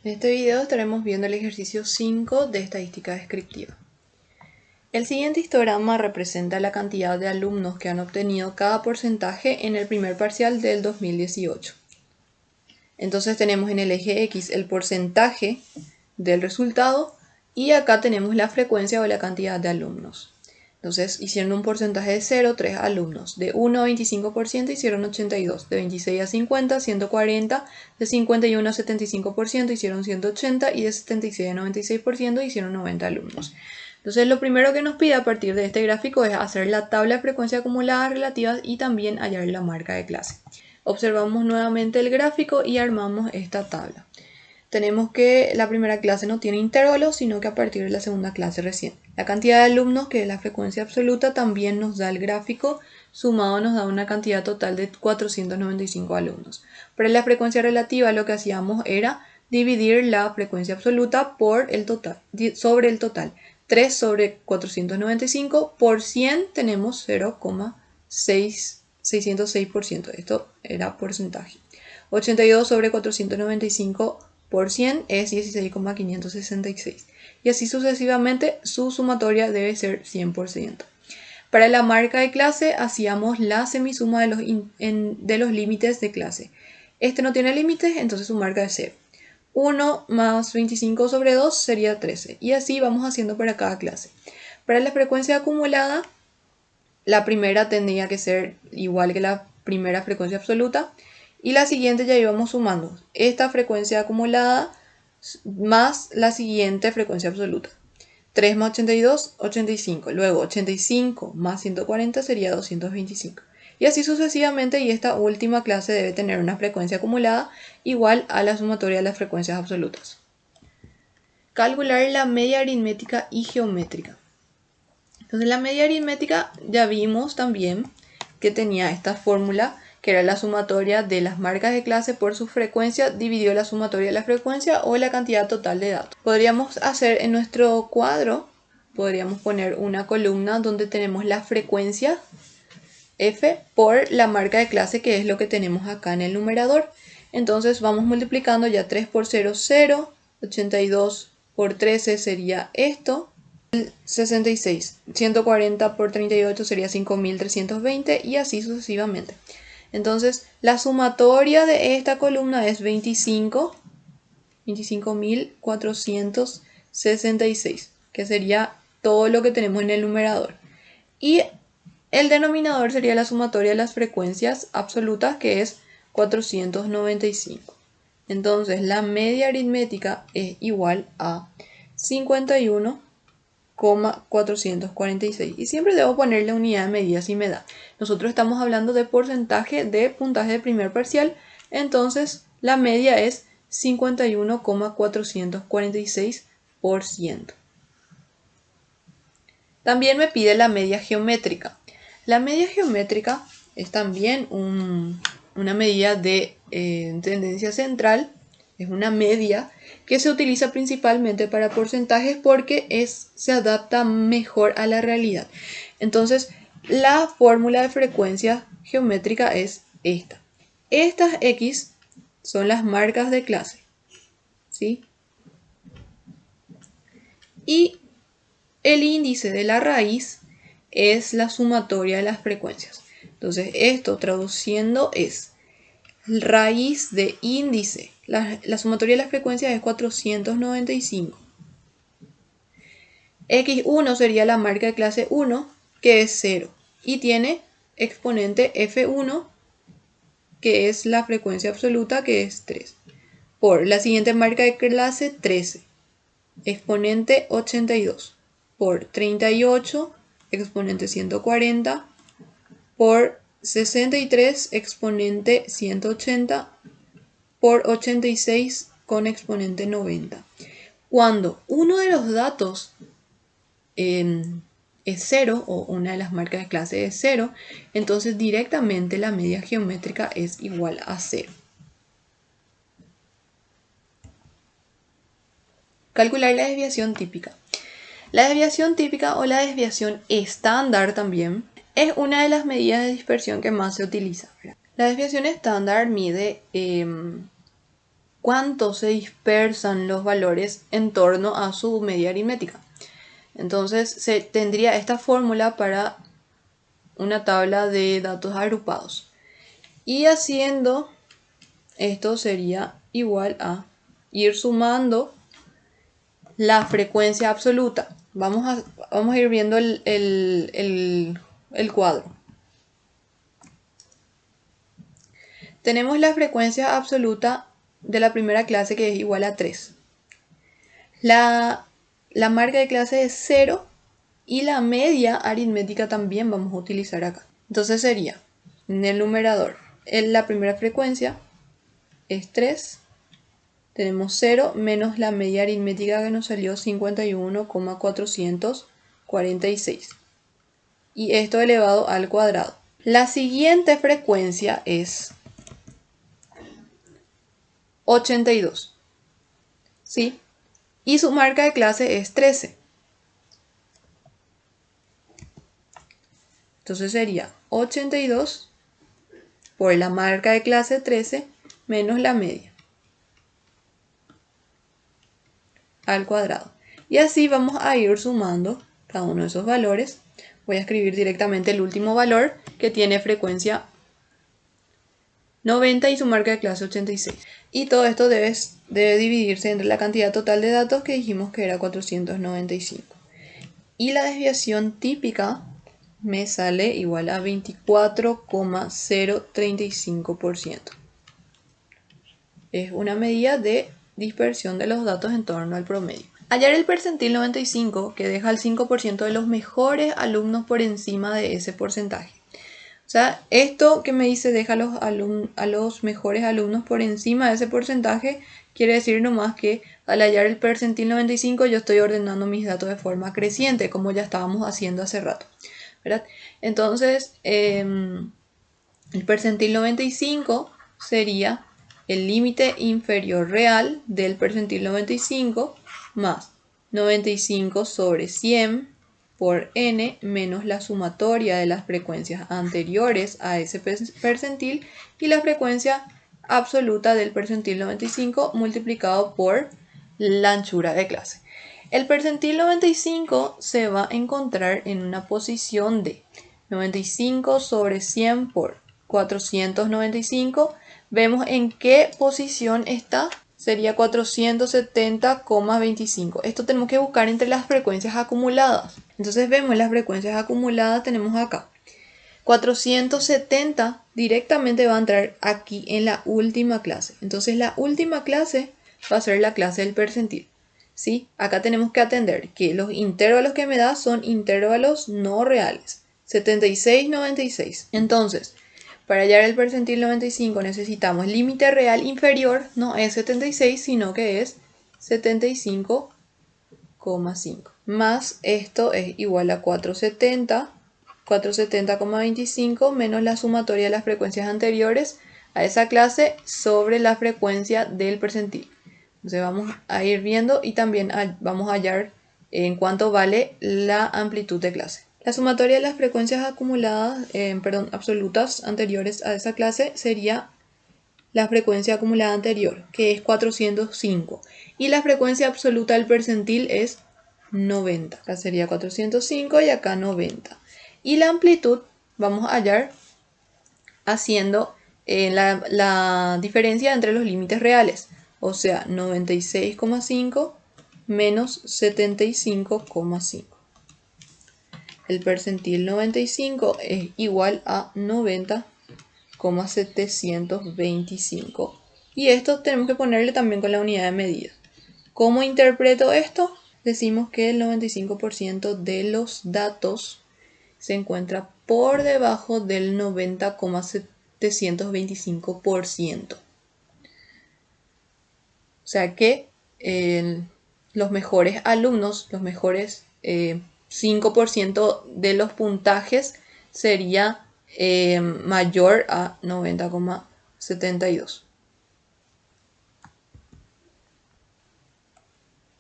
En este video estaremos viendo el ejercicio 5 de estadística descriptiva. El siguiente histograma representa la cantidad de alumnos que han obtenido cada porcentaje en el primer parcial del 2018. Entonces tenemos en el eje X el porcentaje del resultado y acá tenemos la frecuencia o la cantidad de alumnos. Entonces hicieron un porcentaje de 0, 3 alumnos. De 1 a 25% hicieron 82. De 26 a 50, 140. De 51 a 75% hicieron 180. Y de 76 a 96% hicieron 90 alumnos. Entonces lo primero que nos pide a partir de este gráfico es hacer la tabla de frecuencia acumulada relativas y también hallar la marca de clase. Observamos nuevamente el gráfico y armamos esta tabla. Tenemos que la primera clase no tiene intervalos, sino que a partir de la segunda clase recién. La cantidad de alumnos, que es la frecuencia absoluta, también nos da el gráfico, sumado nos da una cantidad total de 495 alumnos. Para la frecuencia relativa lo que hacíamos era dividir la frecuencia absoluta por el total, sobre el total. 3 sobre 495 por 100 tenemos 0,606%. Esto era porcentaje. 82 sobre 495 por 100 es 16,566 y así sucesivamente su sumatoria debe ser 100%. Para la marca de clase hacíamos la semisuma de los límites de clase. Este no tiene límites, entonces su marca es 0. 1 más 25 sobre 2 sería 13 y así vamos haciendo para cada clase. Para la frecuencia acumulada, la primera tendría que ser igual que la primera frecuencia absoluta. Y la siguiente ya íbamos sumando esta frecuencia acumulada más la siguiente frecuencia absoluta. 3 más 82, 85. Luego 85 más 140 sería 225. Y así sucesivamente, y esta última clase debe tener una frecuencia acumulada igual a la sumatoria de las frecuencias absolutas. Calcular la media aritmética y geométrica. Entonces la media aritmética ya vimos también que tenía esta fórmula, que era la sumatoria de las marcas de clase por su frecuencia dividido la sumatoria de la frecuencia o la cantidad total de datos. Podríamos hacer en nuestro cuadro, podríamos poner una columna donde tenemos la frecuencia f por la marca de clase, que es lo que tenemos acá en el numerador. Entonces vamos multiplicando, ya 3 por 0, 0, 82 por 13 sería esto. 66, 140 por 38 sería 5320 y así sucesivamente. Entonces la sumatoria de esta columna es 25.466, que sería todo lo que tenemos en el numerador. Y el denominador sería la sumatoria de las frecuencias absolutas, que es 495. Entonces la media aritmética es igual a 51,446 y siempre debo ponerle unidad de medida si me da. Nosotros estamos hablando de porcentaje de puntaje de primer parcial, entonces la media es 51,446%. También me pide la media geométrica. La media geométrica es también una medida de tendencia central, es una media que se utiliza principalmente para porcentajes porque se adapta mejor a la realidad. Entonces, la fórmula de frecuencia geométrica es esta. Estas X son las marcas de clase, ¿sí? Y el índice de la raíz es la sumatoria de las frecuencias. Entonces, esto traduciendo es raíz de índice. La sumatoria de las frecuencias es 495. X1 sería la marca de clase 1, que es 0. Y tiene exponente F1, que es la frecuencia absoluta, que es 3. Por la siguiente marca de clase 13. Exponente 82. Por 38, exponente 140. Por 63, exponente 180. Por 86 con exponente 90. Cuando uno de los datos es 0 o una de las marcas de clase es 0, entonces directamente la media geométrica es igual a 0. Calcular la desviación típica. La desviación típica o la desviación estándar también es una de las medidas de dispersión que más se utiliza. La desviación estándar mide cuánto se dispersan los valores en torno a su media aritmética. Entonces se tendría esta fórmula para una tabla de datos agrupados. Y haciendo esto sería igual a ir sumando la frecuencia absoluta. Vamos a ir viendo el cuadro. Tenemos la frecuencia absoluta de la primera clase, que es igual a 3. La marca de clase es 0 y la media aritmética también vamos a utilizar acá. Entonces sería, en el numerador, la primera frecuencia es 3. Tenemos 0 menos la media aritmética que nos salió 51,446. Y esto elevado al cuadrado. La siguiente frecuencia es 82. ¿Sí? Y su marca de clase es 13. Entonces sería 82 por la marca de clase 13 menos la media al cuadrado. Y así vamos a ir sumando cada uno de esos valores. Voy a escribir directamente el último valor, que tiene frecuencia 90 y su marca de clase 86. Y todo esto debe dividirse entre la cantidad total de datos, que dijimos que era 495. Y la desviación típica me sale igual a 24,035%. Es una medida de dispersión de los datos en torno al promedio. Hallar el percentil 95, que deja el 5% de los mejores alumnos por encima de ese porcentaje. O sea, esto que me dice deja a los mejores alumnos por encima de ese porcentaje, quiere decir nomás que al hallar el percentil 95 yo estoy ordenando mis datos de forma creciente, como ya estábamos haciendo hace rato, ¿verdad? Entonces, el percentil 95 sería el límite inferior real del percentil 95 más 95 sobre 100 por n menos la sumatoria de las frecuencias anteriores a ese percentil y la frecuencia absoluta del percentil 95 multiplicado por la anchura de clase. El percentil 95 se va a encontrar en una posición de 95 sobre 100 por 495. Vemos en qué posición está. Sería 470,25. Esto tenemos que buscar entre las frecuencias acumuladas. Entonces vemos las frecuencias acumuladas, tenemos acá. 470 directamente va a entrar aquí en la última clase. Entonces la última clase va a ser la clase del percentil. ¿Sí? Acá tenemos que atender que los intervalos que me da son intervalos no reales. 76, 96. Entonces, para hallar el percentil 95 necesitamos límite real inferior, no es 76, sino que es 75,5. Más esto es igual a 470,25 menos la sumatoria de las frecuencias anteriores a esa clase sobre la frecuencia del percentil. Entonces vamos a ir viendo y también vamos a hallar en cuánto vale la amplitud de clase. La sumatoria de las frecuencias acumuladas, absolutas anteriores a esa clase sería la frecuencia acumulada anterior, que es 405. Y la frecuencia absoluta del percentil es 90. Acá sería 405 y acá 90. Y la amplitud vamos a hallar haciendo la diferencia entre los límites reales. O sea, 96,5 menos 75,5. El percentil 95 es igual a 90,725. Y esto tenemos que ponerle también con la unidad de medida. ¿Cómo interpreto esto? Decimos que el 95% de los datos se encuentra por debajo del 90,725%. O sea que los mejores alumnos, los mejores 5% de los puntajes sería mayor a 90,72.